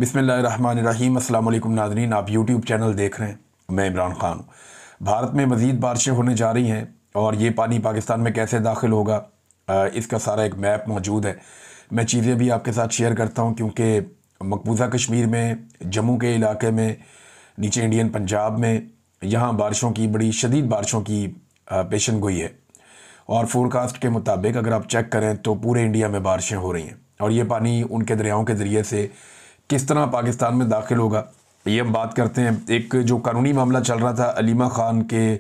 बिस्मिल्लाहिर्रहमानिर्रहीम। अस्सलाम वालेकुम नाज़रीन, आप यूट्यूब चैनल देख रहे हैं। मैं इमरान ख़ान हूँ। भारत में मज़ीद बारिशें होने जा रही हैं और ये पानी पाकिस्तान में कैसे दाखिल होगा, इसका सारा एक मैप मौजूद है। मैं चीज़ें भी आपके साथ शेयर करता हूँ क्योंकि मकबूजा कश्मीर में, जम्मू के इलाके में, नीचे इंडियन पंजाब में यहाँ बारिशों की, बड़ी शदीद बारिशों की पेशन गोई है। और फोरकास्ट के मुताबिक अगर आप चेक करें तो पूरे इंडिया में बारिशें हो रही हैं और ये पानी उनके दरियाओं के ज़रिए से किस तरह पाकिस्तान में दाखिल होगा, ये हम बात करते हैं। एक जो कानूनी मामला चल रहा था, अलीमा ख़ान के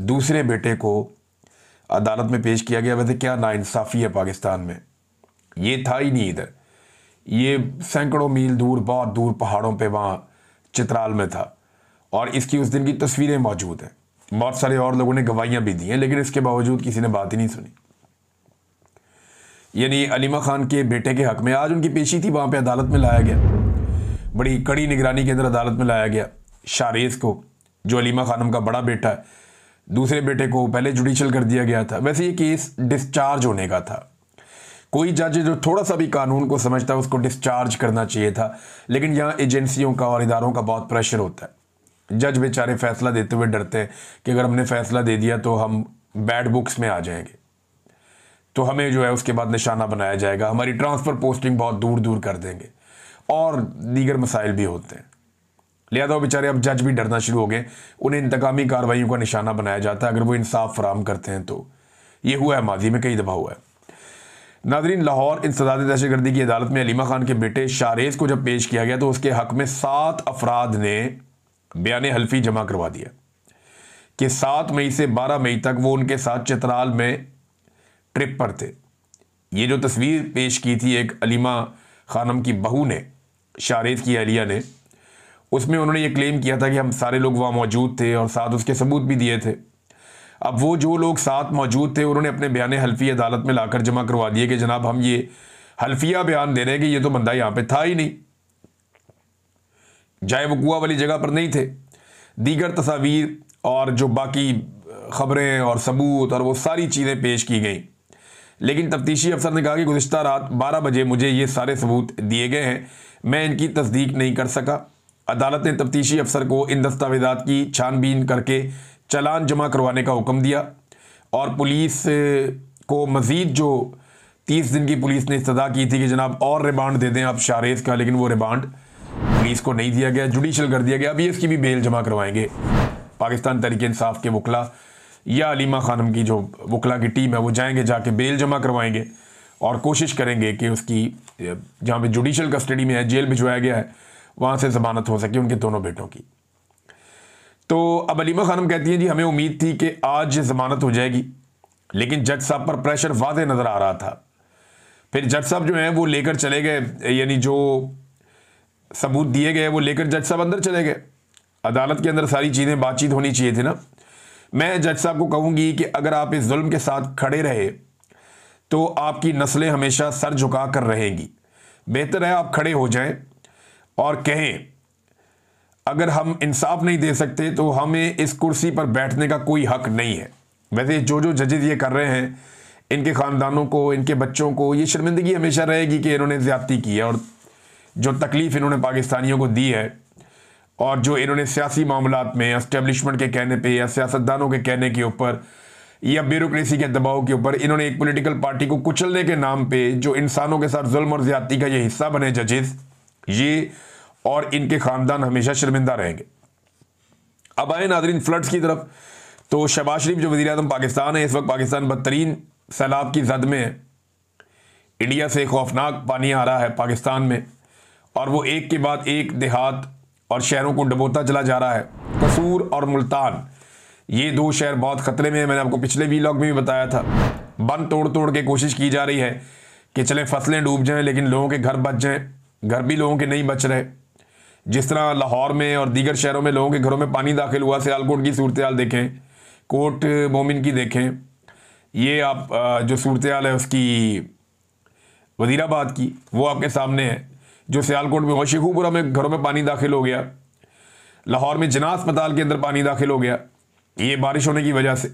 दूसरे बेटे को अदालत में पेश किया गया। वैसे क्या नाइंसाफ़ी है पाकिस्तान में, ये था ही नहीं इधर, ये सैकड़ों मील दूर, बहुत दूर पहाड़ों पे वहाँ चित्राल में था और इसकी उस दिन की तस्वीरें मौजूद हैं। बहुत सारे और लोगों ने गवाहियाँ भी दी हैं, लेकिन इसके बावजूद किसी ने बात ही नहीं सुनी। यानी अलीमा ख़ान के बेटे के हक़ में आज उनकी पेशी थी, वहाँ पे अदालत में लाया गया, बड़ी कड़ी निगरानी के अंदर अदालत में लाया गया। शारेज़ को, जो अलीमा ख़ानम का बड़ा बेटा है, दूसरे बेटे को पहले जुडिशल कर दिया गया था। वैसे ये केस डिस्चार्ज होने का था। कोई जज जो थोड़ा सा भी कानून को समझता है उसको डिस्चार्ज करना चाहिए था, लेकिन यहाँ एजेंसियों का और इदारों का बहुत प्रेशर होता है। जज बेचारे फैसला देते हुए डरते हैं कि अगर हमने फैसला दे दिया तो हम बैड बुक्स में आ जाएंगे, तो हमें जो है उसके बाद निशाना बनाया जाएगा, हमारी ट्रांसफ़र पोस्टिंग बहुत दूर दूर कर देंगे और दीगर मसाइल भी होते हैं। लिहाजा वो बेचारे अब जज भी डरना शुरू हो गए, उन्हें इंतकामी कार्रवाइयों का निशाना बनाया जाता है अगर वो इंसाफ फराहम करते हैं। तो ये हुआ है, माजी में कई दफ़ा हुआ है। नाज़रीन, लाहौर इंसदाद दहशतगर्दी की अदालत में अलीमा ख़ान के बेटे शारेज़ को जब पेश किया गया तो उसके हक़ में 7 अफराद ने बयान हल्फी जमा करवा दिया कि 7 मई से 12 मई तक वो उनके साथ चित्राल में ट्रिप पर थे। ये जो तस्वीर पेश की थी एक अलीमा ख़ानम की बहू ने, शारेज़ की अहलिया ने, उसमें उन्होंने ये क्लेम किया था कि हम सारे लोग वहाँ मौजूद थे और साथ उसके सबूत भी दिए थे। अब वो जो लोग साथ मौजूद थे उन्होंने अपने बयान हल्फी अदालत में लाकर जमा करवा दिए कि जनाब हम ये हल्फिया बयान दे रहे हैं कि ये तो बंदा यहाँ पे था ही नहीं, जाए वकूआ वाली जगह पर नहीं थे। दीगर तस्वीर और जो बाकी ख़बरें और सबूत और वो सारी चीज़ें पेश की गई, लेकिन तफ्तीशी अफसर ने कहा कि गुज़िश्ता रात 12 बजे मुझे ये सारे सबूत दिए गए हैं, मैं इनकी तस्दीक नहीं कर सका। अदालत ने तफ्तीशी अफसर को इन दस्तावेज़ात की छानबीन करके चालान जमा करवाने का हुक्म दिया और पुलिस को मज़ीद जो 30 दिन की पुलिस ने इस्तदा की थी कि जनाब और रिमांड दे दें आप शारेज़ का, लेकिन वो रिमांड पुलिस को नहीं दिया गया, जुडिशल कर दिया गया। अभी इसकी भी बेल जमा करवाएंगे पाकिस्तान तहरीक इंसाफ के वकला या अलीमा ख़ानम की जो वकला की टीम है वो जाएंगे, जाके बेल जमा करवाएंगे और कोशिश करेंगे कि उसकी जहाँ पे जुडिशल कस्टडी में है, जेल भिजवाया गया है, वहाँ से ज़मानत हो सके उनके दोनों बेटों की। तो अब अलीमा ख़ानम कहती हैं जी हमें उम्मीद थी कि आज ज़मानत हो जाएगी, लेकिन जज साहब पर प्रेशर वाज़े नज़र आ रहा था। फिर जज साहब जो हैं वो लेकर चले गए, यानी जो सबूत दिए गए वो लेकर जज साहब अंदर चले गए। अदालत के अंदर सारी चीज़ें बातचीत होनी चाहिए थी ना। मैं जज साहब को कहूँगी कि अगर आप इस जुल्म के साथ खड़े रहे तो आपकी नस्लें हमेशा सर झुका कर रहेंगी। बेहतर है आप खड़े हो जाएं और कहें अगर हम इंसाफ नहीं दे सकते तो हमें इस कुर्सी पर बैठने का कोई हक नहीं है। वैसे जो जो जजेस ये कर रहे हैं, इनके ख़ानदानों को, इनके बच्चों को ये शर्मिंदगी हमेशा रहेगी कि इन्होंने ज़्यादती की है और जो तकलीफ़ इन्होंने पाकिस्तानियों को दी है और जो इन्होंने सियासी मामलात में एस्टेब्लिशमेंट के कहने पे या सियासतदानों के कहने के ऊपर या ब्यूरोक्रेसी के दबाव के ऊपर इन्होंने एक पॉलिटिकल पार्टी को कुचलने के नाम पे जो इंसानों के साथ जुल्म और ज़्यादती का ये हिस्सा बने जजेस, ये और इनके ख़ानदान हमेशा शर्मिंदा रहेंगे। अब आए नाज़रीन फ्लड्स की तरफ। तो शहबाज शरीफ जो वज़ीर आज़म पाकिस्तान है, इस वक्त पाकिस्तान बदतरीन सैलाब की जद में है। इंडिया से खौफनाक पानी आ रहा है पाकिस्तान में और वो एक के बाद एक देहात और शहरों को डुबोता चला जा रहा है। कसूर और मुल्तान, ये 2 शहर बहुत ख़तरे में है। मैंने आपको पिछले व्लॉग में भी बताया था। बंद तोड़ तोड़ के कोशिश की जा रही है कि चले फसलें डूब जाएं लेकिन लोगों के घर बच जाएं। घर भी लोगों के नहीं बच रहे। जिस तरह लाहौर में और दीगर शहरों में लोगों के घरों में पानी दाखिल हुआ, सियालकोट की सूरत हाल देखें, कोट मोमिन की देखें, ये आप जो सूरत हाल है उसकी वज़ीराबाद की, वो आपके सामने है। जो सियालकोट में शेखुपुरा में घरों में पानी दाखिल हो गया, लाहौर में जना अस्पताल के अंदर पानी दाखिल हो गया, ये बारिश होने की वजह से।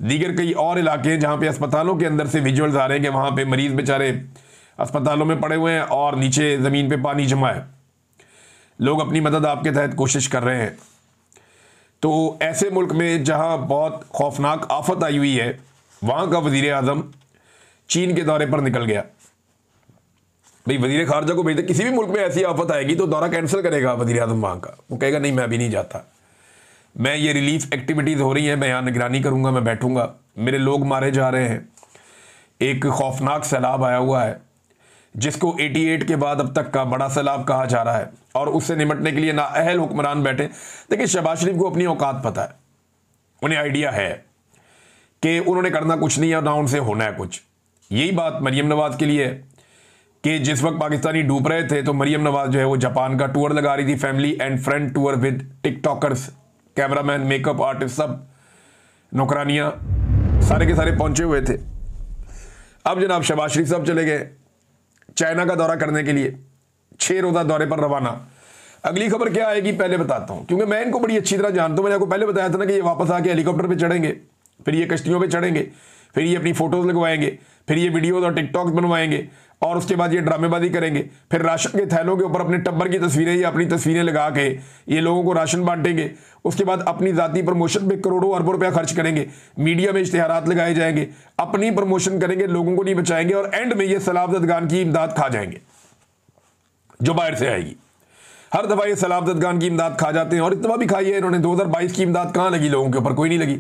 दीगर कई और इलाके हैं जहाँ पे अस्पतालों के अंदर से विजुअल्स आ रहे हैं कि वहाँ पे मरीज़ बेचारे अस्पतालों में पड़े हुए हैं और नीचे ज़मीन पे पानी जमा है। लोग अपनी मदद आपके तहत कोशिश कर रहे हैं। तो ऐसे मुल्क में जहां बहुत खौफनाक आफत आई हुई है, वहां का वजीर आजम चीन के दौरे पर निकल गया। भाई वजीर खारजा को भेजते, किसी भी मुल्क में ऐसी आफत आएगी तो दौरा कैंसिल करेगा वजीर आजम वहां का। वो कहेगा नहीं मैं अभी नहीं जाता, मैं ये रिलीफ एक्टिविटीज़ हो रही हैं, मैं यहाँ निगरानी करूँगा, मैं बैठूँगा, मेरे लोग मारे जा रहे हैं। एक खौफनाक सैलाब आया हुआ है जिसको 88 के बाद अब तक का बड़ा सैलाब कहा जा रहा है, और उससे निपटने के लिए नाअहल हुक्मरान बैठे। देखिए शहबाज शरीफ को अपनी औकात पता है, उन्हें आइडिया है कि उन्होंने करना कुछ नहीं है और ना उनसे होना है कुछ। यही बात मरीम नवाज के लिए है कि जिस वक्त पाकिस्तानी डूब रहे थे तो मरीम नवाज जो है वो जापान का टूर लगा रही थी, family and friend tour with TikTokers, cameraman, makeup artist, सब नौकरानियां सारे के सारे पहुंचे हुए थे। अब जनाब शहबाज शरीफ साहब चले गए चाइना का दौरा करने के लिए, 6 रोज़ा दौरे पर रवाना। अगली खबर क्या आएगी पहले बताता हूं, क्योंकि मैं इनको बड़ी अच्छी तरह जानता हूं। मैंने आपको पहले बताया था ना कि ये वापस आके हेलीकॉप्टर पे चढ़ेंगे, फिर ये कश्तियों पे चढ़ेंगे, फिर ये अपनी फोटोज लगवाएंगे, फिर ये वीडियोज और टिकटॉक बनवाएंगे, और उसके बाद ये ड्रामेबाजी करेंगे, फिर राशन के थैलों के ऊपर अपने टब्बर की तस्वीरें या अपनी तस्वीरें लगा के ये लोगों को राशन बांटेंगे। उसके बाद अपनी जाती प्रमोशन पे करोड़ों अरबों रुपया खर्च करेंगे, मीडिया में इश्तिहारात लगाए जाएंगे, अपनी प्रमोशन करेंगे, लोगों को नहीं बचाएंगे, और एंड में ये सलाबतगान की इमदाद खा जाएंगे जो बाहर से आएगी। हर दफा ये सलाबतगान की इमदाद खा जाते हैं, और इतना भी खाई है इन्होंने। 2022 की इमदाद कहां लगी लोगों के ऊपर? कोई नहीं लगी।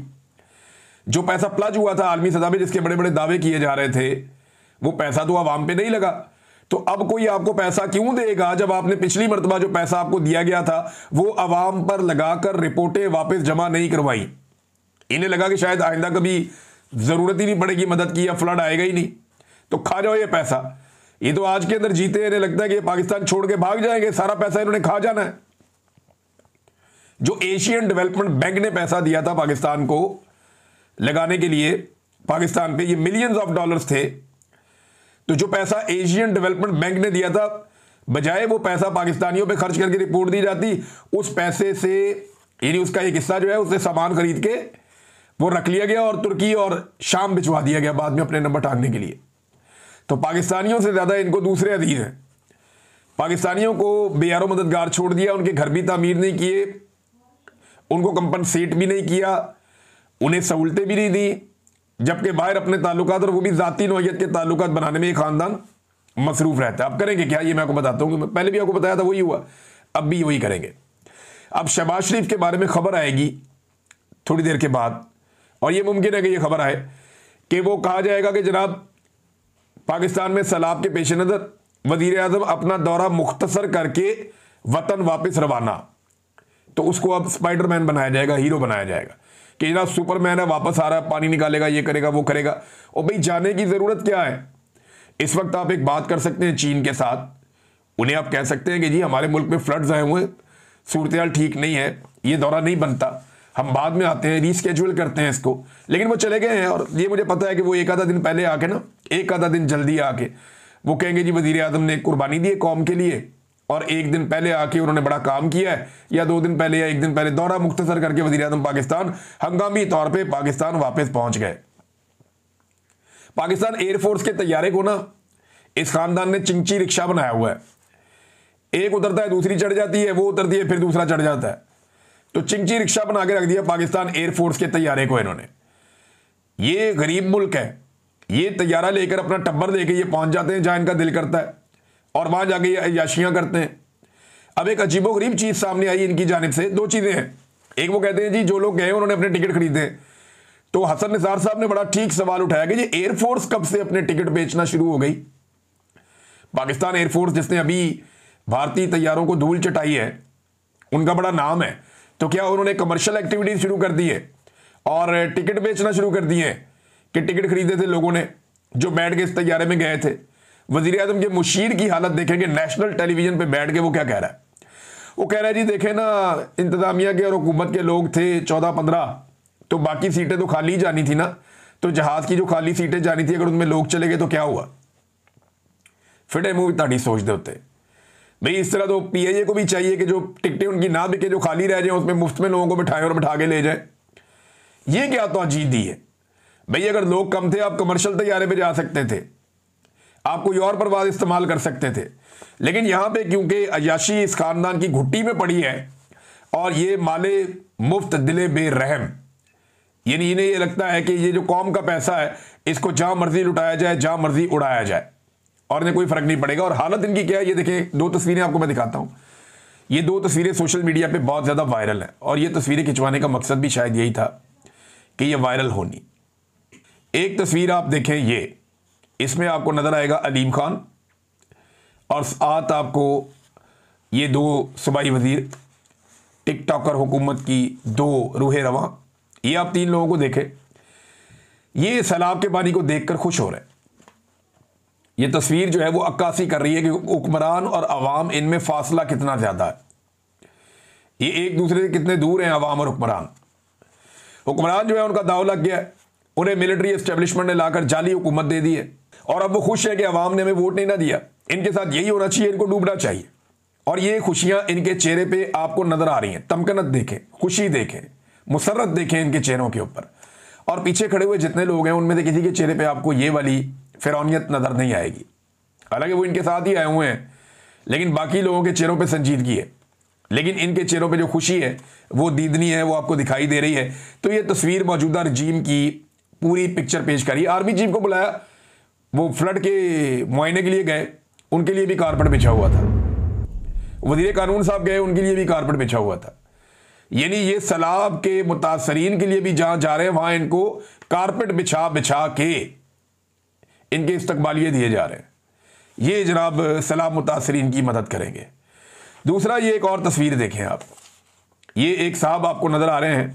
जो पैसा प्लज हुआ था आलमी सतह पे, जिसके बड़े बड़े दावे किए जा रहे थे, वो पैसा तो आवाम पे नहीं लगा। तो अब कोई आपको पैसा क्यों देगा जब आपने पिछली मरतबा जो पैसा आपको दिया गया था वो आवाम पर लगाकर रिपोर्टें वापस जमा नहीं करवाई? इन्हें लगा कि शायद आइंदा कभी जरूरत ही नहीं पड़ेगी मदद की, या फ्लड आएगा ही नहीं, तो खा जाओ ये पैसा। ये तो आज के अंदर जीते हैं, इन्हें लगता है कि पाकिस्तान छोड़ के भाग जाएंगे, सारा पैसा इन्होंने खा जाना है। जो एशियन डेवलपमेंट बैंक ने पैसा दिया था पाकिस्तान को लगाने के लिए, पाकिस्तान पे ये मिलियंस ऑफ डॉलर्स थे, तो जो पैसा एशियन डेवलपमेंट बैंक ने दिया था, बजाय वो पैसा पाकिस्तानियों पे खर्च करके रिपोर्ट दी जाती, उस पैसे से यानी उसका एक हिस्सा जो है उससे सामान खरीद के वो रख लिया गया और तुर्की और शाम भिजवा दिया गया बाद में अपने नंबर टांगने के लिए। तो पाकिस्तानियों से ज्यादा इनको दूसरे अजीज हैं। पाकिस्तानियों को बेयारो मददगार छोड़ दिया, उनके घर भी तामीर नहीं किए, उनको कंपनसेट भी नहीं किया, उन्हें सहूलतें भी नहीं दी, जबकि बाहर अपने ताल्लुकात, और वो भी ज़ाती नौयत के ताल्लुकात बनाने में ये खानदान मसरूफ रहता है। अब करेंगे क्या, ये मैं आपको बताता हूँ। पहले भी आपको बताया था वही हुआ, अब भी वही करेंगे। अब शहबाज शरीफ के बारे में खबर आएगी थोड़ी देर के बाद, और ये मुमकिन है कि ये खबर आए कि वो कहा जाएगा कि जनाब पाकिस्तान में सैलाब के पेश नज़र वज़ीर आज़म अपना दौरा मुख्तसर करके वतन वापस रवाना। तो उसको अब स्पाइडरमैन बनाया जाएगा, हीरो बनाया जाएगा कि जनाब सुपरमैन है, वापस आ रहा है, पानी निकालेगा, ये करेगा, वो करेगा। और भाई जाने की ज़रूरत क्या है? इस वक्त आप एक बात कर सकते हैं चीन के साथ, उन्हें आप कह सकते हैं कि जी हमारे मुल्क में फ्लड्स आए हुए, सूरत हाल ठीक नहीं है, ये दौरा नहीं बनता, हम बाद में आते हैं, रीस्केड्यूल करते हैं इसको। लेकिन वो चले गए हैं, और ये मुझे पता है कि वो एक आधा दिन पहले आके ना, एक आधा दिन जल्दी आके वो कहेंगे जी वज़ीर आज़म ने कुर्बानी दी है कौम के लिए, और एक दिन पहले आके उन्होंने बड़ा काम किया है, या 2 दिन पहले या 1 दिन पहले दौरा मुख्तसर करके वज़ीर आज़म पाकिस्तान हंगामी तौर पे पाकिस्तान वापस पहुंच गए। पाकिस्तान एयरफोर्स के तैयारे को ना इस खानदान ने चिंची रिक्शा बनाया हुआ है, एक उतरता है दूसरी चढ़ जाती है, वो उतरती है फिर दूसरा चढ़ जाता है। तो चिंची रिक्शा बना के रख दिया पाकिस्तान एयरफोर्स के तैयारे को इन्होंने। ये गरीब मुल्क है, ये तैयारा लेकर अपना टब्बर लेके ये पहुंच जाते हैं जहां इनका दिल करता है, और वहां जाके ये अय्याशियां करते हैं। अब एक अजीबोगरीब चीज सामने आई इनकी जानिब से, 2 चीजें हैं। एक वो कहते हैं जी जो लोग गए उन्होंने अपने टिकट खरीदे, तो हसन निसार साहब ने बड़ा ठीक सवाल उठाया कि ये एयरफोर्स कब से अपने टिकट बेचना शुरू हो गई? पाकिस्तान एयरफोर्स जिसने अभी भारतीय तैयारों को धूल चटाई है, उनका बड़ा नाम है, तो क्या उन्होंने कमर्शियल एक्टिविटीज शुरू कर दी है और टिकट बेचना शुरू कर दिए हैं कि टिकट खरीदे थे लोगों ने जो बैठ के इस तैयारे में गए थे? वजीर आजम के मुशीर की हालत देखेंगे, नेशनल टेलीविजन पे बैठ के वो क्या कह रहा है? वो कह रहा है जी देखे ना, इंतजामिया के और हुकूमत के लोग थे 14-15, तो बाकी सीटें तो खाली जानी थी ना, तो जहाज की जो खाली सीटें जानी थी अगर उनमें लोग चले गए तो क्या हुआ? फिटे मुंह ताड़ी सोचते होते भाई। इस तरह तो पीआईए को भी चाहिए कि जो टिकटें उनकी ना बिके, जो खाली रह जाए, उसमें मुफ्त में लोगों को बिठाएं और बिठा के ले जाए। ये क्या तो अजीब दी है भाई? अगर लोग कम थे आप कमर्शियल तैयारे पे जा सकते थे, आप कोई और परवाज़ इस्तेमाल कर सकते थे, लेकिन यहाँ पे क्योंकि अय्याशी इस ख़ानदान की घुट्टी में पड़ी है और ये माले मुफ्त दिले बेरहम, यानी इन्हें ये लगता है कि ये जो कौम का पैसा है इसको जहाँ मर्जी लुटाया जाए, जहाँ मर्जी उड़ाया जाए और इन्हें कोई फ़र्क नहीं पड़ेगा। और हालत इनकी क्या है ये देखें, दो तस्वीरें आपको मैं दिखाता हूँ। ये दो तस्वीरें सोशल मीडिया पे बहुत ज़्यादा वायरल हैं और ये तस्वीरें खिंचवाने का मकसद भी शायद यही था कि ये वायरल होनी। एक तस्वीर आप देखें, ये इसमें आपको नज़र आएगा अलीम खान और साथ आपको ये दो सूबाई वज़ीर, टिकटॉकर हुकूमत की दो रूहे रवां, ये आप तीन लोगों को देखें। ये सैलाब के पानी को देखकर खुश हो रहे हैं। ये तस्वीर जो है वो अक्कासी कर रही है कि हुक्मरान और अवाम इनमें फासला कितना ज़्यादा है, ये एक दूसरे से कितने दूर हैं अवाम और हुक्मरान। हुक्मरान जो है उनका दाव लग गया है, उन्हें मिलिट्री एस्टेब्लिशमेंट ने लाकर जाली हुकूमत दे दी है और अब वो खुश है कि अवाम ने हमें वोट नहीं ना दिया। इनके साथ यही होना चाहिए, इनको डूबना चाहिए। और ये खुशियां इनके चेहरे पे आपको नजर आ रही हैं। तमकनत देखें, खुशी देखें, मुसर्रत देखें इनके चेहरों के ऊपर। और पीछे खड़े हुए जितने लोग हैं उनमें से किसी के चेहरे पे आपको ये वाली फिरौनियत नजर नहीं आएगी। हालांकि वो इनके साथ ही आए हुए हैं, लेकिन बाकी लोगों के चेहरों पे संजीदगी है, लेकिन इनके चेहरों पे जो खुशी है वो दीदनी है, वो आपको दिखाई दे रही है। तो ये तस्वीर मौजूदा रजीम की पूरी पिक्चर पेश करी। आर्मी चीफ को बुलाया, वो फ्लड के मुआयने के लिए गए, उनके लिए भी कारपेट बिछा हुआ था। वज़ीर कानून साहब गए, उनके लिए भी कारपेट बिछा हुआ था। यानी ये सैलाब के मुतासरीन के लिए भी जहां जा रहे हैं वहां इनको कारपेट बिछा बिछा के इनके इस्तकबालिये दिए जा रहे हैं। ये जनाब सैलाब मुतासरीन की मदद करेंगे। दूसरा, ये एक और तस्वीर देखें आप। ये एक साहब आपको नजर आ रहे हैं,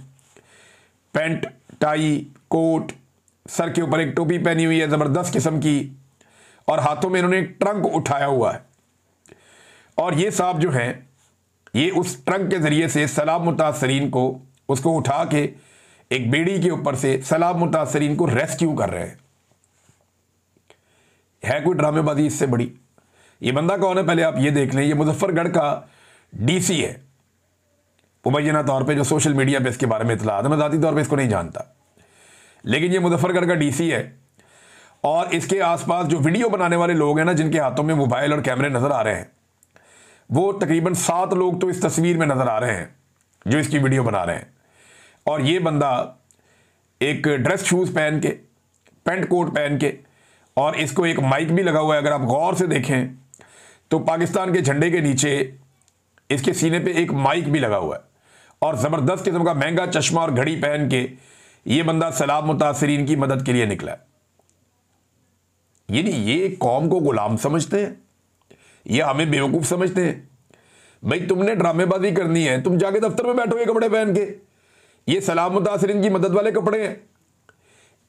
पैंट, टाई, कोट, सर के ऊपर एक टोपी पहनी हुई है ज़बरदस्त किस्म की, और हाथों में इन्होंने एक ट्रंक उठाया हुआ है। और ये साहब जो हैं ये उस ट्रंक के ज़रिए से सैलाब मुतासरीन को, उसको उठा के एक बेड़ी के ऊपर से सैलाब मुतासरीन को रेस्क्यू कर रहे हैं। है कोई ड्रामेबाजी इससे बड़ी? ये बंदा कौन है पहले आप ये देख लें। ये मुजफ्फरगढ़ का डीसी है मुबैना तौर पे, जो सोशल मीडिया पे इसके बारे में इतला है। मैं ज़ाती तौर पे इसको नहीं जानता, लेकिन ये मुजफ्फरगढ़ का डीसी है। और इसके आसपास जो वीडियो बनाने वाले लोग हैं ना, जिनके हाथों में मोबाइल और कैमरे नज़र आ रहे हैं, वो तकरीबन 7 लोग तो इस तस्वीर में नज़र आ रहे हैं जो इसकी वीडियो बना रहे हैं। और ये बंदा एक ड्रेस शूज़ पहन के, पेंट कोट पहन के, और इसको एक माइक भी लगा हुआ है। अगर आप गौर से देखें तो पाकिस्तान के झंडे के नीचे इसके सीने पे एक माइक भी लगा हुआ है, और ज़बरदस्त किस्म का महंगा चश्मा और घड़ी पहन के ये बंदा सैलाब मुतासरीन की मदद के लिए निकला है। ये कौम को गुलाम समझते हैं, ये हमें बेवकूफ़ समझते हैं। भाई तुमने ड्रामेबाजी करनी है, तुम जाके दफ्तर में बैठो ये कपड़े पहन के। ये सैलाब मुतासरीन की मदद वाले कपड़े हैं।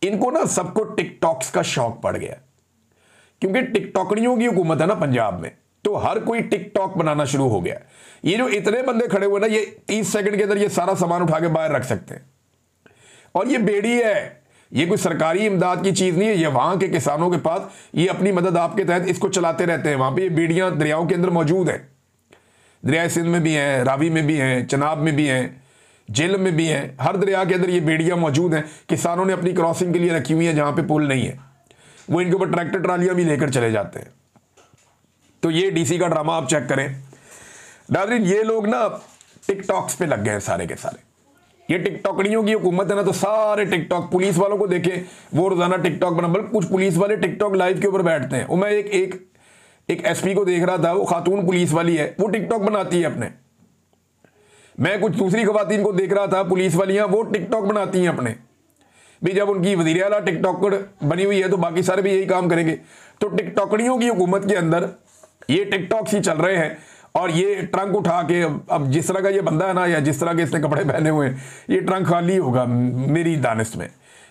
इनको ना सबको टिकटॉक्स का शौक पड़ गया, क्योंकि टिकटॉकड़ियों की हुकूमत है ना पंजाब में, तो हर कोई टिकटॉक बनाना शुरू हो गया। ये जो इतने बंदे खड़े हुए ना, ये 30 सेकंड के अंदर ये सारा सामान उठा के बाहर रख सकते हैं। और ये बेड़ी है, ये कोई सरकारी इमदाद की चीज़ नहीं है। ये वहाँ के किसानों के पास, ये अपनी मदद आपके तहत इसको चलाते रहते हैं। वहाँ पे ये बेड़ियाँ दरियाओं के अंदर मौजूद हैं। दरिया सिंध में भी हैं, रावी में भी हैं, चनाब में भी हैं, झेलम में भी हैं। हर दरिया के अंदर ये बेड़ियाँ मौजूद हैं। किसानों ने अपनी क्रॉसिंग के लिए रखी हुई हैं, जहाँ पे पुल नहीं है वो इनके ऊपर ट्रैक्टर ट्रालियाँ भी लेकर चले जाते हैं। तो ये डीसी का ड्रामा आप चेक करें नाज़रीन। ये लोग ना टिकटॉक्स पे लग गए हैं सारे के सारे। ये टिकटॉकड़ियों की हुकूमत है ना, तो सारे टिकटॉक, पुलिस वालों को देखें वो रोजाना टिकटॉक बना, बल्कि कुछ पुलिस वाले टिकटॉक लाइव के ऊपर बैठते हैं। वो मैं एक एसपी को देख रहा था, वो खातून पुलिस वाली है, वो टिकटॉक बनाती है अपने। मैं कुछ दूसरी खवातीन को देख रहा था, पुलिस वालियां, वो टिकटॉक बनाती हैं अपने। भी जब उनकी वज़ीर आला टिकटॉकर बनी हुई है तो बाकी सारे भी यही काम करेंगे। तो टिकटॉकड़ियों की हुकूमत के अंदर ये टिकटॉक्स ही चल रहे हैं। और ये ट्रंक उठा के, अब जिस तरह का ये बंदा है ना, या जिस तरह के इसने कपड़े पहने हुए हैं, ये ट्रंक खाली होगा मेरी दानिश में,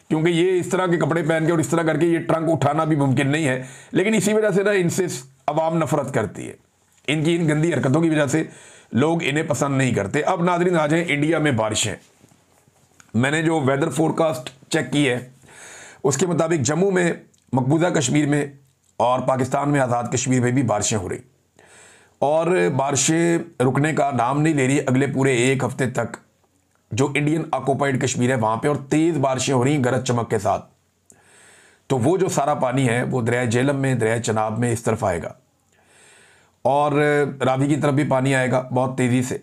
क्योंकि ये इस तरह के कपड़े पहन के और इस तरह करके ये ट्रंक उठाना भी मुमकिन नहीं है। लेकिन इसी वजह से ना इनसे अवाम नफरत करती है, इनकी इन गंदी हरकतों की वजह से लोग इन्हें पसंद नहीं करते। अब नाज़रीन आ जाएं इंडिया में बारिशें। मैंने जो वेदर फोरकास्ट चेक की है उसके मुताबिक जम्मू में, मकबूजा कश्मीर में और पाकिस्तान में आज़ाद कश्मीर में भी बारिशें हो रही, और बारिशें रुकने का नाम नहीं ले रही अगले पूरे 1 हफ्ते तक। जो इंडियन ऑक्युपाइड कश्मीर है वहाँ पे और तेज़ बारिशें हो रही हैं गरज चमक के साथ। तो वो जो सारा पानी है वो दरिया झेलम में, दरिया चनाब में इस तरफ आएगा और रावी की तरफ भी पानी आएगा बहुत तेज़ी से,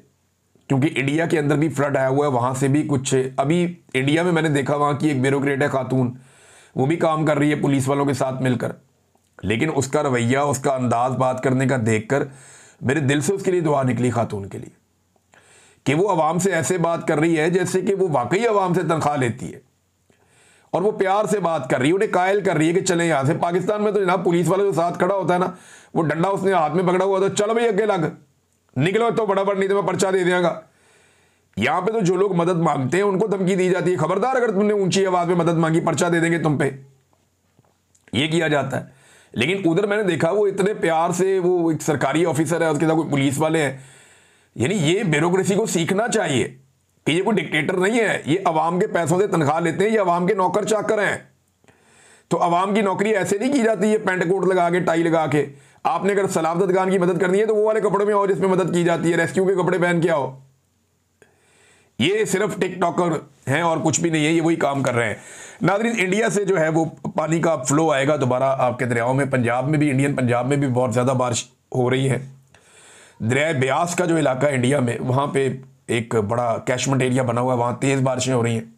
क्योंकि इंडिया के अंदर भी फ्लड आया हुआ है। वहाँ से भी कुछ अभी इंडिया में मैंने देखा वहाँ की एक ब्यूरोक्रेट है खातून, वो भी काम कर रही है पुलिस वालों के साथ मिलकर, लेकिन उसका रवैया, उसका अंदाज बात करने का देखकर मेरे दिल से उसके लिए दुआ निकली खातून के लिए, कि वो आवाम से ऐसे बात कर रही है जैसे कि वो वाकई आवाम से तनख्वाह लेती है और वो प्यार से बात कर रही है, उन्हें कायल कर रही है कि चले यहाँ से। पाकिस्तान में तो जनाब पुलिस वाला जो साथ खड़ा होता है ना, वो डंडा उसने हाथ में पकड़ा हुआ, तो चलो भाई अगे लग, निकलो तो बड़ा नहीं तो मैं पर्चा दे देगा। यहाँ पे तो जो लोग मदद मांगते हैं उनको धमकी दी जाती है, खबरदार अगर तुमने ऊंची आवाज में मदद मांगी पर्चा दे देंगे तुम पे, ये किया जाता है। लेकिन उधर मैंने देखा वो इतने प्यार से, वो एक सरकारी ऑफिसर है, उसके साथ कोई पुलिस वाले हैं, यानी ये ब्यूरोक्रेसी को सीखना चाहिए कि ये कोई डिक्टेटर नहीं है, ये अवाम के पैसों से तनख्वाह लेते हैं, ये अवाम के नौकर चाकर हैं। तो अवाम की नौकरी ऐसे नहीं की जाती है पेंट कोट लगा के, टाई लगा के। आपने अगर सलामत खान की मदद करनी है तो वो वाले कपड़े में आओ जिसमें मदद की जाती है, रेस्क्यू के कपड़े पहन के आओ। ये सिर्फ टिकटॉकर हैं और कुछ भी नहीं है, ये वही काम कर रहे हैं। नाज़रीन, इंडिया से जो है वो पानी का फ्लो आएगा दोबारा आपके दरियाओं में। पंजाब में भी, इंडियन पंजाब में भी बहुत ज़्यादा बारिश हो रही है। दरिया ब्यास का जो इलाका है इंडिया में, वहाँ पे एक बड़ा कैशमेंट एरिया बना हुआ है, वहाँ तेज़ बारिशें हो रही हैं।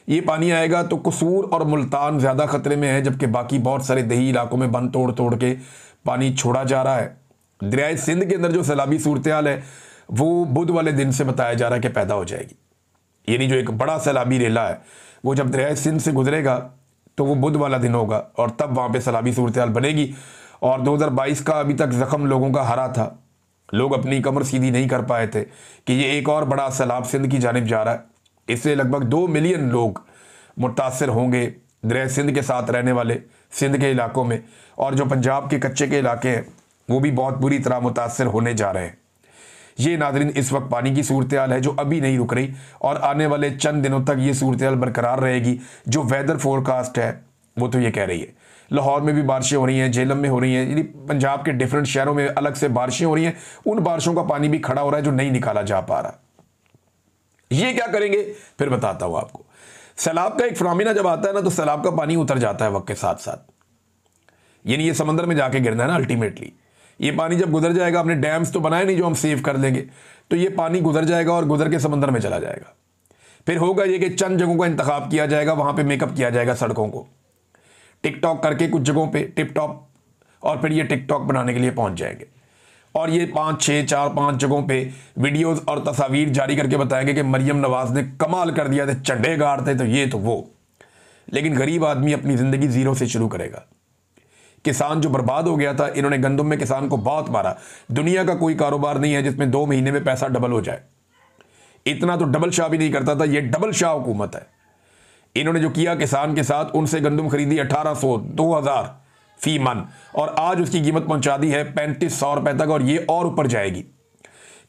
ये पानी आएगा तो कसूर और मुल्तान ज़्यादा ख़तरे में है, जबकि बाकी बहुत सारे दही इलाकों में बंद तोड़ तोड़ के पानी छोड़ा जा रहा है। दरिया सिंध के अंदर जो सैलाबी सूरत हाल है वो बुध वाले दिन से बताया जा रहा है कि पैदा हो जाएगी। यानी जो एक बड़ा सैलाबी रेला है वो जब दरिया सिंध से गुजरेगा तो वो बुध वाला दिन होगा और तब वहाँ पे सैलाबी सूरत हाल बनेगी। और 2022 का अभी तक ज़ख्म लोगों का हरा था, लोग अपनी कमर सीधी नहीं कर पाए थे कि ये एक और बड़ा सैलाब सिंध की जानिब जा रहा है। इससे लगभग 2 मिलियन लोग मुतासर होंगे, दरिया सिंध के साथ रहने वाले सिंध के इलाकों में, और जो पंजाब के कच्चे के इलाके हैं वो भी बहुत बुरी तरह मुतासर होने जा रहे हैं। ये नाज़रीन इस वक्त पानी की सूरत हाल है जो अभी नहीं रुक रही और आने वाले चंद दिनों तक ये सूरत हाल बरकरार रहेगी। जो वेदर फोरकास्ट है वो तो ये कह रही है। लाहौर में भी बारिशें हो रही हैं, झेलम में हो रही हैं, यानी पंजाब के डिफरेंट शहरों में अलग से बारिशें हो रही हैं। उन बारिशों का पानी भी खड़ा हो रहा है जो नहीं निकाला जा पा रहा। ये क्या करेंगे फिर बताता हूँ आपको। सैलाब का एक फिनोमेना जब आता है ना तो सैलाब का पानी उतर जाता है वक्त के साथ साथ, यानी ये समंदर में जाके गिरना है ना अल्टीमेटली। ये पानी जब गुजर जाएगा, अपने डैम्स तो बनाए नहीं जो हम सेव कर लेंगे, तो ये पानी गुजर जाएगा और गुजर के समंदर में चला जाएगा। फिर होगा ये कि चंद जगहों का इंतखाब किया जाएगा, वहाँ पे मेकअप किया जाएगा सड़कों को, टिकटॉक करके कुछ जगहों पे टिप टॉप, और फिर ये टिकटॉक बनाने के लिए पहुँच जाएंगे और ये 5 जगहों पे वीडियोस और तस्वीर जारी करके बताएंगे कि मरियम नवाज ने कमाल कर दिया थे, चंडे गाड़ते तो ये तो वो। लेकिन गरीब आदमी अपनी ज़िंदगी ज़ीरो से शुरू करेगा। किसान जो बर्बाद हो गया था, इन्होंने गंदम में किसान को बहुत मारा। दुनिया का कोई कारोबार नहीं है जिसमें 2 महीने में पैसा डबल हो जाए। इतना तो डबल शाह भी नहीं करता था, ये डबल शाह हुकूमत है। इन्होंने जो किया किसान के साथ, उनसे गंदम खरीदी 1800 2000 फी मन, और आज उसकी कीमत पहुंचा दी है 3500 रुपए तक, और ये और ऊपर जाएगी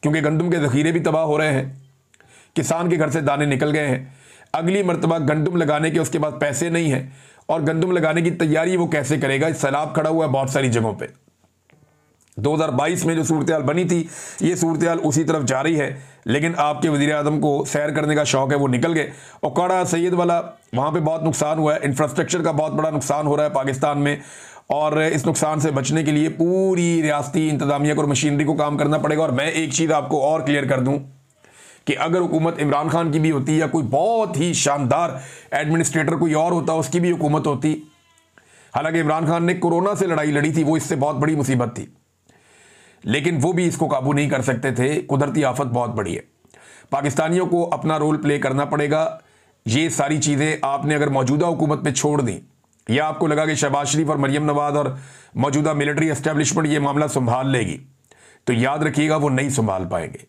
क्योंकि गंदम के ज़ख़ीरे भी तबाह हो रहे हैं, किसान के घर से दाने निकल गए हैं। अगली मरतबा गंदम लगाने के उसके पास पैसे नहीं है और गंदम लगाने की तैयारी वो कैसे करेगा। सैलाब खड़ा हुआ है बहुत सारी जगहों पे। 2022 में जो सूरत हाल बनी थी, ये सूरत हाल उसी तरफ जा रही है। लेकिन आपके वज़ीर आज़म को सैर करने का शौक़ है, वो निकल गए। ओकाड़ा सैयद वाला वहाँ पे बहुत नुकसान हुआ है, इंफ्रास्ट्रक्चर का बहुत बड़ा नुकसान हो रहा है पाकिस्तान में, और इस नुकसान से बचने के लिए पूरी रियासती इंतज़ामिया को और मशीनरी को काम करना पड़ेगा। और मैं एक चीज़ आपको और क्लियर कर दूँ कि अगर हुकूमत इमरान खान की भी होती या कोई बहुत ही शानदार एडमिनिस्ट्रेटर कोई और होता, उसकी भी हुकूमत होती, हालांकि इमरान खान ने कोरोना से लड़ाई लड़ी थी, वो इससे बहुत बड़ी मुसीबत थी, लेकिन वो भी इसको काबू नहीं कर सकते थे। कुदरती आफत बहुत बड़ी है, पाकिस्तानियों को अपना रोल प्ले करना पड़ेगा। ये सारी चीज़ें आपने अगर मौजूदा हुकूमत पे छोड़ दी, या आपको लगा कि शहबाज शरीफ और मरियम नवाज और मौजूदा मिलिट्री एस्टेब्लिशमेंट ये मामला संभाल लेगी, तो याद रखिएगा वो नहीं संभाल पाएंगे,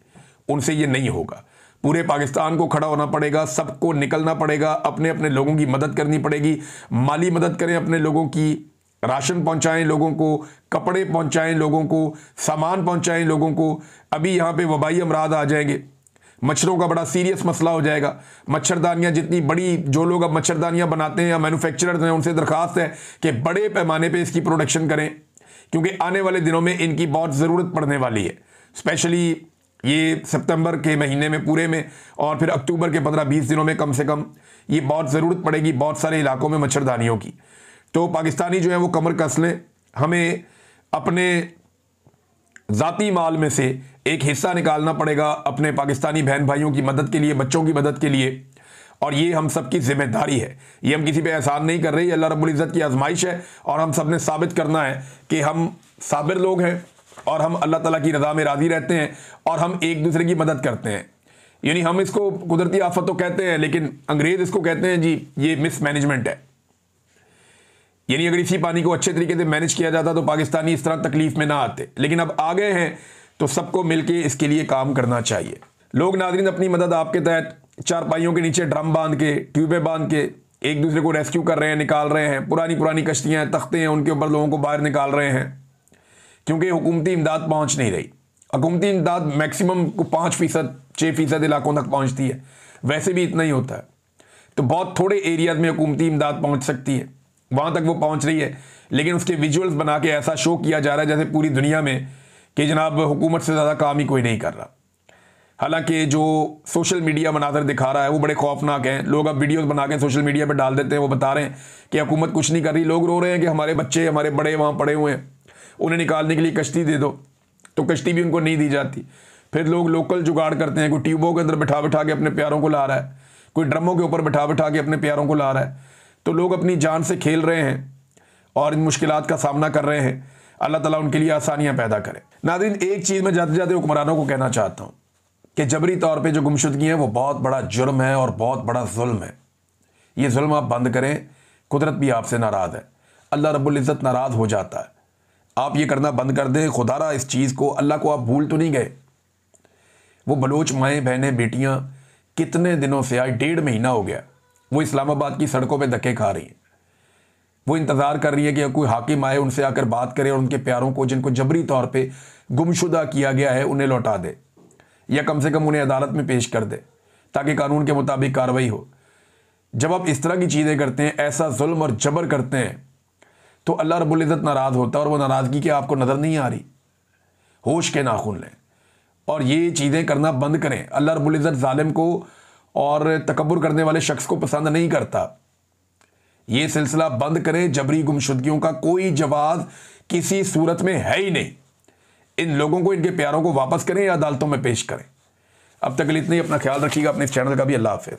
उनसे ये नहीं होगा। पूरे पाकिस्तान को खड़ा होना पड़ेगा, सबको निकलना पड़ेगा, अपने अपने लोगों की मदद करनी पड़ेगी। माली मदद करें अपने लोगों की, राशन पहुंचाएं लोगों को, कपड़े पहुंचाएं लोगों को, सामान पहुंचाएं लोगों को। अभी यहाँ पे वबाई अमराज आ जाएंगे, मच्छरों का बड़ा सीरियस मसला हो जाएगा। मच्छरदानियाँ जितनी बड़ी, जो लोग अब मच्छरदानियाँ बनाते हैं या मैन्युफैक्चरर्स हैं, उनसे दरख्वास्त है कि बड़े पैमाने पे इसकी प्रोडक्शन करें, क्योंकि आने वाले दिनों में इनकी बहुत ज़रूरत पड़ने वाली है। स्पेशली ये सितंबर के महीने में पूरे में, और फिर अक्टूबर के 15-20 दिनों में कम से कम ये बहुत ज़रूरत पड़ेगी बहुत सारे इलाकों में मच्छरदानियों की। तो पाकिस्तानी जो है वो कमर कस लें। हमें अपने ज़ाती माल में से एक हिस्सा निकालना पड़ेगा अपने पाकिस्तानी बहन भाइयों की मदद के लिए, बच्चों की मदद के लिए, और ये हम सब की जिम्मेदारी है। ये हम किसी पे एहसान नहीं कर रहे, ये अल्लाह रब्बुल इज़्ज़त की आजमाइश है और हम सब ने साबित करना है कि हम साबिर लोग हैं और हम अल्लाह ताला की रज़ा में राज़ी रहते हैं और हम एक दूसरे की मदद करते हैं। यानी हम इसको कुदरती आफत तो कहते हैं, लेकिन अंग्रेज़ इसको कहते हैं जी ये मिसमैनेजमेंट है। यानी अगर इसी पानी को अच्छे तरीके से मैनेज किया जाता तो पाकिस्तानी इस तरह तकलीफ में ना आते, लेकिन अब आ गए हैं तो सबको मिलके इसके लिए काम करना चाहिए। लोग नाज़रीन अपनी मदद आपके तहत चारपाइयों के नीचे ड्रम बांध के, ट्यूबें बांध के एक दूसरे को रेस्क्यू कर रहे हैं, निकाल रहे हैं। पुरानी कश्तियाँ हैं, तख्ते हैं, उनके ऊपर लोगों को बाहर निकाल रहे हैं, क्योंकि हुकूमती इमदाद पहुँच नहीं रही। हुकूमती इमदाद मैक्सिमम को 5%, 6% इलाकों तक पहुँचती है, वैसे भी इतना ही होता है। तो बहुत थोड़े एरियाज में हुकूमती इमदाद पहुँच सकती है, वहाँ तक वो पहुँच रही है। लेकिन उसके विजुअल्स बना के ऐसा शो किया जा रहा है जैसे पूरी दुनिया में कि जनाब हुकूमत से ज़्यादा काम ही कोई नहीं कर रहा। हालांकि जो सोशल मीडिया मनाज़र दिखा रहा है वो बड़े खौफनाक हैं। लोग अब वीडियोस बना के सोशल मीडिया पे डाल देते हैं, वो बता रहे हैं कि हुकूमत कुछ नहीं कर रही। लोग रो रहे हैं कि हमारे बच्चे, हमारे बड़े वहाँ पड़े हुए हैं, उन्हें निकालने के लिए कश्ती दे दो, तो कश्ती भी उनको नहीं दी जाती। फिर लोग लोकल जुगाड़ करते हैं, कोई ट्यूबों के अंदर बिठा बिठा के अपने प्यारों को ला रहा है, कोई ड्रमों के ऊपर बिठा बिठा के अपने प्यारों को ला रहा है। तो लोग अपनी जान से खेल रहे हैं और इन मुश्किलात का सामना कर रहे हैं। अल्लाह ताला उनके लिए आसानियाँ पैदा करे। नाज़रीन, एक चीज़ मैं जाते जाते हुक्मरानों को कहना चाहता हूँ कि जबरी तौर पे जो गुमशुदगी है वो बहुत बड़ा जुर्म है और बहुत बड़ा जुल्म है। ये जुल्म आप बंद करें, कुदरत भी आपसे नाराज़ है, अल्लाह रब्बुल इज़्ज़त नाराज़ हो जाता है। आप ये करना बंद कर दें। खुदारा इस चीज़ को, अल्लाह को आप भूल तो नहीं गए। वो बलोच माएँ बहनें बेटियाँ कितने दिनों से, आज 1.5 महीना हो गया, वो इस्लामाबाद की सड़कों पर धक्के खा रही हैं। वो इंतज़ार कर रही है कि कोई हाकिम आए, उनसे आकर बात करे और उनके प्यारों को, जिनको जबरी तौर पर गुमशुदा किया गया है, उन्हें लौटा दे, या कम से कम उन्हें अदालत में पेश कर दे ताकि कानून के मुताबिक कार्रवाई हो। जब आप इस तरह की चीज़ें करते हैं, ऐसा जुल्म और जबर करते हैं, तो अल्लाह रब्बुल इज़्ज़त नाराज़ होता है। और वो नाराज़गी कि आपको नज़र नहीं आ रही, होश के नाखून लें और ये चीज़ें करना बंद करें। अल्लाह रब्बुल इज़्ज़त ज़ालिम को और तकब्बुर करने वाले शख्स को पसंद नहीं करता। ये सिलसिला बंद करें। जबरी गुमशुदगियों का कोई जवाब किसी सूरत में है ही नहीं। इन लोगों को, इनके प्यारों को वापस करें या अदालतों में पेश करें। अब तक इतना ही। अपना ख्याल रखिएगा, अपने इस चैनल का भी। अल्लाह हाफ़िज़।